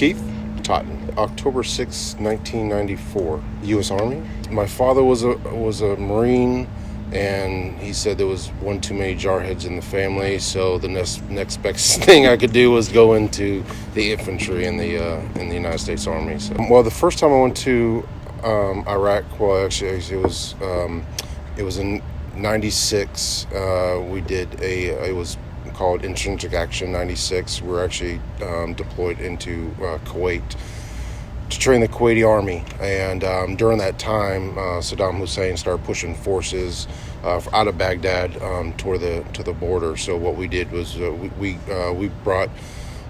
Keith Totten, October 6, 1994, U.S. Army. My father was a Marine, and he said there was one too many jarheads in the family, so the next best thing I could do was go into the infantry in the United States Army. So, well, the first time I went to Iraq, well, actually it was in '96. We did it was called Intrinsic Action 96. We're actually deployed into Kuwait to train the Kuwaiti Army, and during that time, Saddam Hussein started pushing forces out of Baghdad to the border. So what we did was we brought,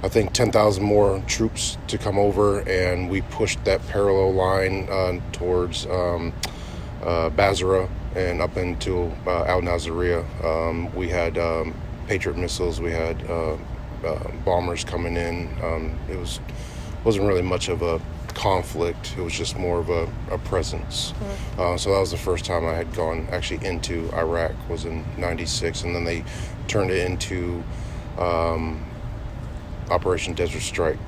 I think, 10,000 more troops to come over, and we pushed that parallel line towards Basra and up into Al Naziriyah. We had Patriot missiles. We had bombers coming in. It wasn't really much of a conflict. It was just more of a presence. So that was the first time I had gone actually into Iraq, was in '96, and then they turned it into Operation Desert Strike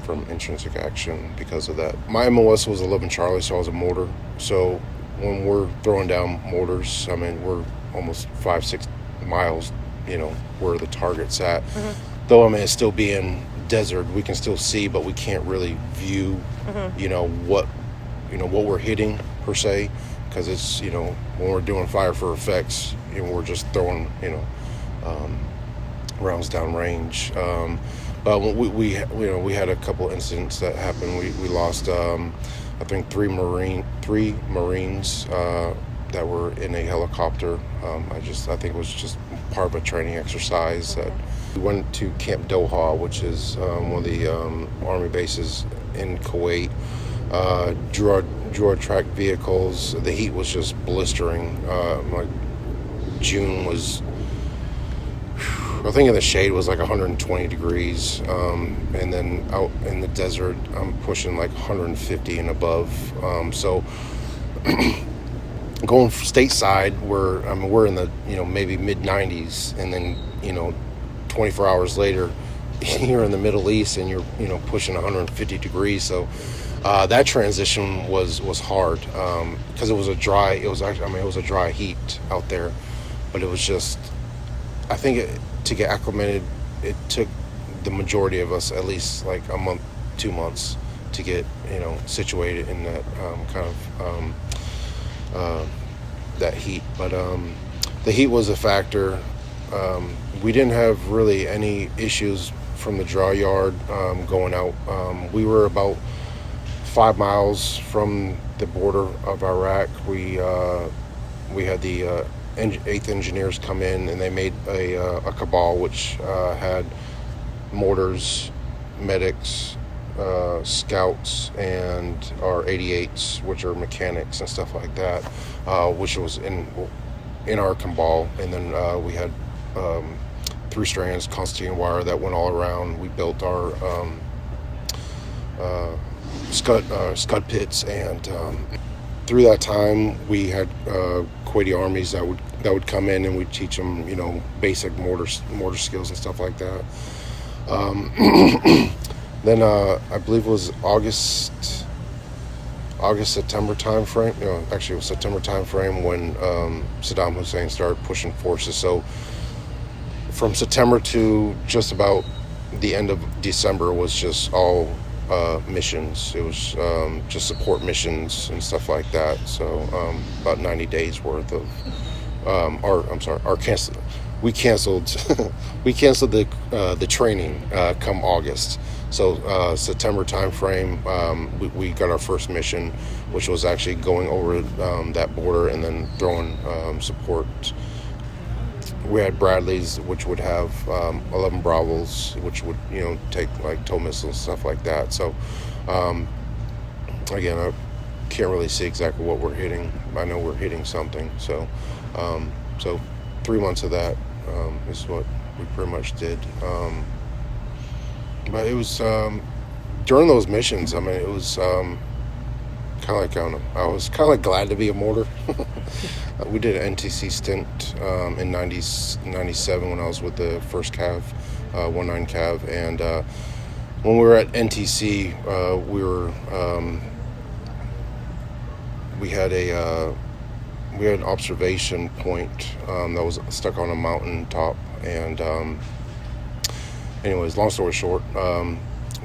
from Intrinsic Action because of that. My MOS was 11 Charlie, so I was a mortar. So when we're throwing down mortars, I mean, we're almost 5-6 miles, where the target's at. Though, I mean, it's still being desert, we can still see, but we can't really view, what we're hitting per se, because it's, when we're doing fire for effects, we're just throwing, rounds down range. But we had a couple incidents that happened. We lost, I think, three Marines that were in a helicopter. I think it was just part of a training exercise. That we went to Camp Doha, which is one of the Army bases in Kuwait. Drew our track vehicles. The heat was just blistering. Like June was, I think in the shade was like 120 degrees, and then out in the desert, I'm pushing like 150 and above. So going stateside, we're in the maybe mid 90s, and then 24 hours later, you're in the Middle East and you're pushing 150 degrees. So that transition was hard because it was a dry heat out there, but it was just, I think to get acclimated, it took the majority of us at least like a month, 2 months to get situated in that kind of that heat. But the heat was a factor. We didn't have really any issues from the draw yard going out. We were about 5 miles from the border of Iraq. We had the 8th engineers come in, and they made a cabal which had mortars, medics, scouts, and our 88s, which are mechanics and stuff like that, which was in our cabal. And then we had 3 strands Constantine wire that went all around. We built our scud pits, and through that time we had Kuwaiti armies that would come in, and we'd teach them basic mortar skills and stuff like that. Then I believe it was August-September time frame. Actually it was September time frame when Saddam Hussein started pushing forces. So from September to just about the end of December was just all missions. It was just support missions and stuff like that. So about 90 days worth of we canceled the training come August. So September time frame, we got our first mission, which was actually going over that border and then throwing support. We had Bradleys, which would have 11 Bravos, which would take like tow missiles and stuff like that. So again, I can't really see exactly what we're hitting. I know we're hitting something. So 3 months of that is what we pretty much did. But it was during those missions. I mean, it was kind of like, I was kind of like glad to be a mortar. We did an NTC stint in 97 when I was with the 1st Cav, 19 Cav, and when we were at NTC, we had an observation point that was stuck on a mountain top, and anyways, long story short,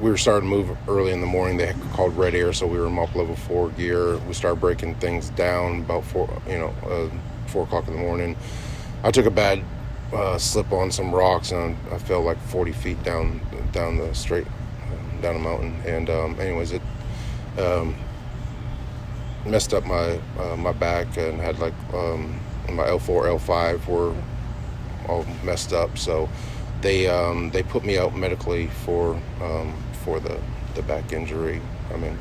we were starting to move early in the morning. They called red air, so we were in MOP level 4 gear. We started breaking things down about 4 o'clock in the morning. I took a bad slip on some rocks, and I fell like 40 feet down the straight down the mountain. And anyways, it messed up my back, and had like my L4, L5 were all messed up. So they put me out medically for the back injury. I mean,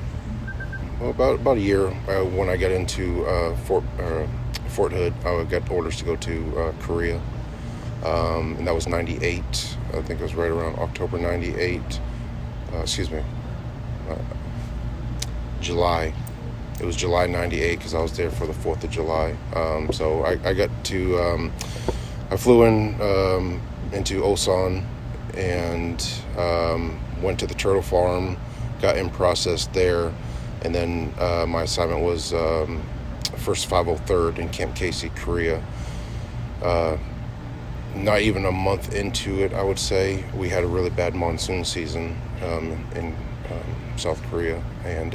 well, about a year. When I got into Fort Hood, I got orders to go to Korea, and that was 98. I think it was right around October 98. July. It was July 98 because I was there for the 4th of July. So I got to, I flew into Osan, and went to the turtle farm, got in process there, and then my assignment was 1st 503rd in Camp Casey, Korea. Not even a month into it, I would say, we had a really bad monsoon season in South Korea, and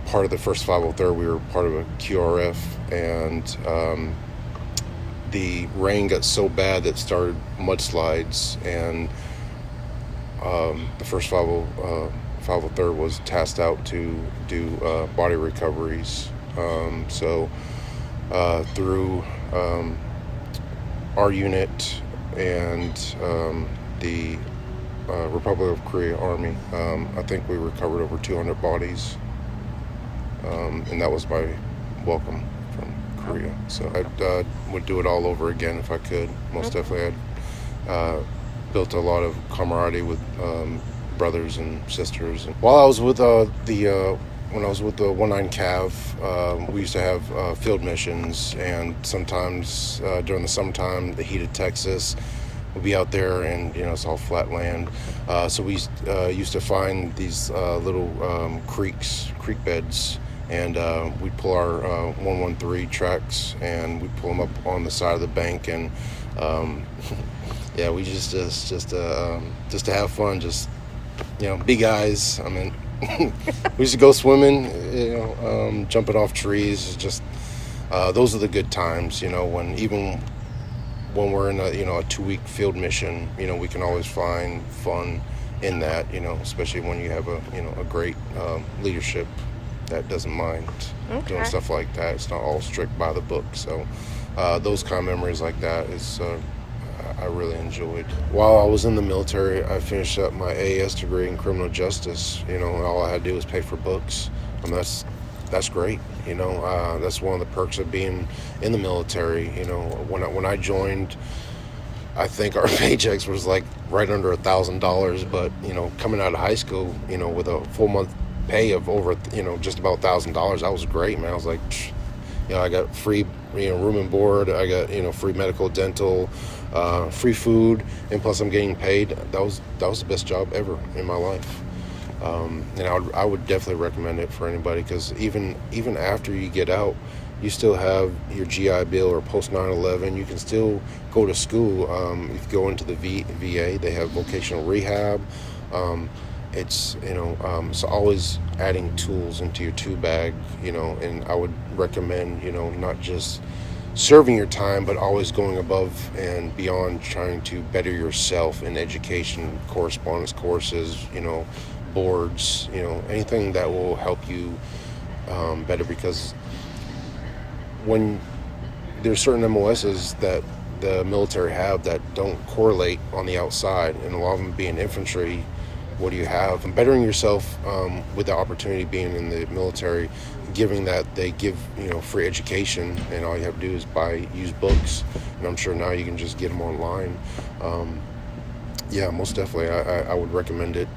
part of the 1st 503rd, we were part of a QRF, and the rain got so bad that started mudslides, and the 1st 503rd was tasked out to do body recoveries. So through our unit and the Republic of Korea Army, I think we recovered over 200 bodies, and that was my welcome from Korea. So I would do it all over again if I could. Most definitely. I'd built a lot of camaraderie with brothers and sisters. And while I was with when I was with the 19 Cav, we used to have field missions, and sometimes during the summertime, the heat of Texas, we'd be out there, and it's all flat land. So we used to find these little creek beds, and we'd pull our 113 tracks, and we'd pull them up on the side of the bank, and yeah, we just to have fun, just big guys. I mean, we used to go swimming, jumping off trees. Just those are the good times, when we're in a 2-week field mission, we can always find fun in that, especially when you have a great leadership that doesn't mind doing stuff like that. It's not all strict by the book. So those kind of memories like that is I really enjoyed. While I was in the military, I finished up my AAS degree in criminal justice. All I had to do was pay for books. I mean, that's great. That's one of the perks of being in the military. When I joined, I think our paychecks was like right under $1,000. But coming out of high school, with a full month pay of over just about $1,000, that was great, man. I was like, I got free room and board. I got free medical, dental, free food, and plus I'm getting paid. That was the best job ever in my life. And I would definitely recommend it for anybody, because even after you get out, you still have your GI Bill, or post 9/11. You can still go to school. If you go into the VA, they have vocational rehab. It's so always adding tools into your tool bag, and I would recommend not just serving your time, but always going above and beyond, trying to better yourself in education, correspondence courses, boards, anything that will help you better, because when there's certain MOSs that the military have that don't correlate on the outside, and a lot of them being infantry, what do you have? And bettering yourself with the opportunity being in the military, giving that they give free education, and all you have to do is use books, and I'm sure now you can just get them online. Yeah, most definitely, I would recommend it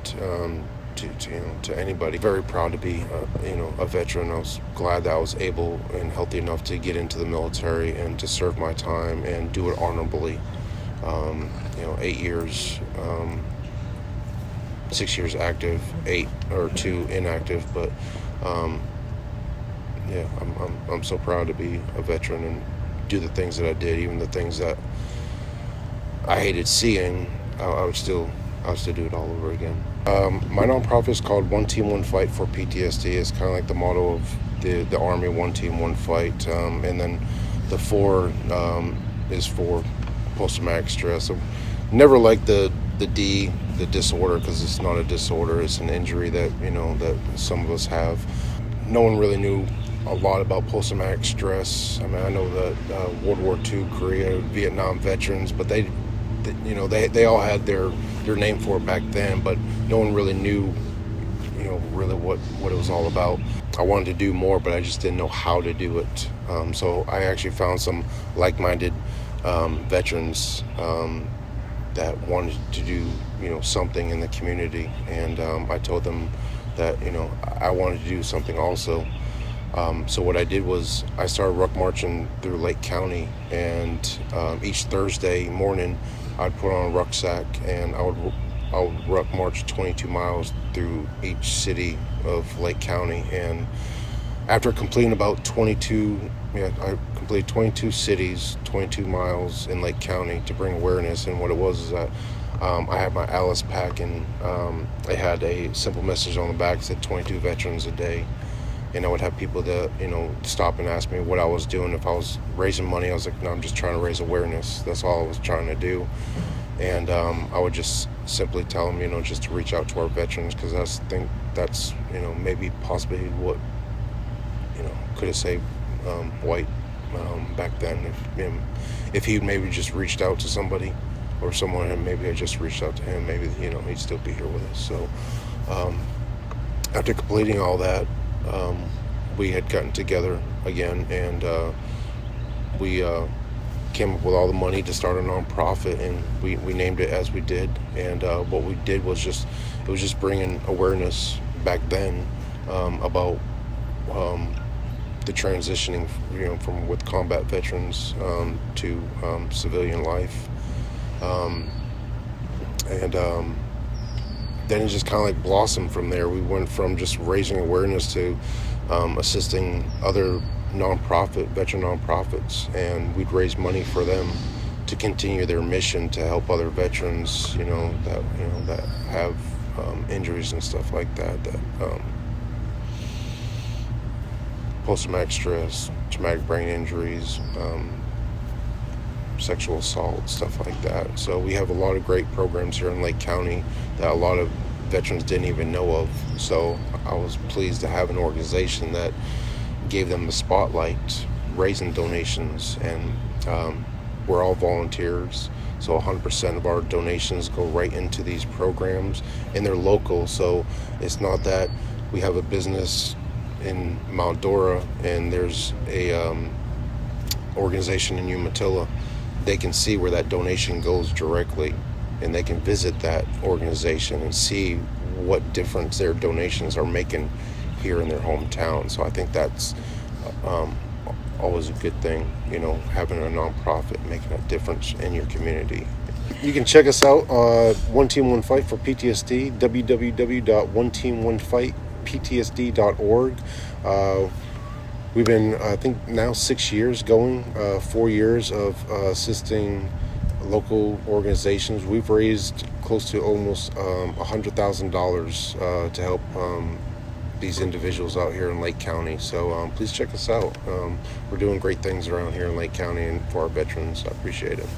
to anybody. Very proud to be a veteran. I was glad that I was able and healthy enough to get into the military and to serve my time and do it honorably. 8 years. 6 years active, 8 or 2 inactive. But yeah, I'm so proud to be a veteran and do the things that I did, even the things that I hated seeing. I would still do it all over again. My nonprofit is called One Team, One Fight for PTSD. It's kind of like the motto of the Army: One Team, One Fight. And then the 4 is for post-traumatic stress. So never liked the D, the disorder, because it's not a disorder. It's an injury that that some of us have. No one really knew a lot about post-traumatic stress. I mean, I know that World War II, Korea, Vietnam veterans, but they all had their name for it back then, but no one really knew really what it was all about. I wanted to do more, but I just didn't know how to do it. So I actually found some like-minded veterans that wanted to do something in the community, and I told them that I wanted to do something also. So what I did was I started ruck marching through Lake County, and each Thursday morning I'd put on a rucksack and I would ruck march 22 miles through each city of Lake County. And after completing about 22, I completed 22 cities, 22 miles in Lake County to bring awareness. And what it was is that I had my Alice pack, and I had a simple message on the back that said 22 veterans a day. And I would have people that stop and ask me what I was doing. If I was raising money, I was like, no, I'm just trying to raise awareness. That's all I was trying to do. And I would just simply tell them, just to reach out to our veterans, because I think that's maybe possibly what could have saved White back then. If he maybe just reached out to somebody, or someone had maybe had just reached out to him, maybe he'd still be here with us. So after completing all that, we had gotten together again, and we came up with all the money to start a nonprofit, and we named it as we did. And what we did was just bringing awareness back then about the transitioning from with combat veterans to civilian life, and then it just kind of like blossomed from there. We went from just raising awareness to assisting other veteran nonprofits, and we'd raise money for them to continue their mission to help other veterans, that have injuries and stuff like that, post-traumatic stress, traumatic brain injuries, sexual assault, stuff like that. So we have a lot of great programs here in Lake County that a lot of veterans didn't even know of. So I was pleased to have an organization that gave them the spotlight, raising donations, and we're all volunteers. So 100% of our donations go right into these programs, and they're local. So it's not that we have a business in Mount Dora and there's a organization in Umatilla. They can see where that donation goes directly, and they can visit that organization and see what difference their donations are making here in their hometown. So I think that's always a good thing, having a nonprofit making a difference in your community. You can check us out, One Team, One Fight for PTSD, www.oneteamonefightptsd.org. We've been, I think, now 6 years going, 4 years of assisting local organizations. We've raised close to almost $100,000 to help these individuals out here in Lake County. So please check us out. We're doing great things around here in Lake County and for our veterans. I appreciate it.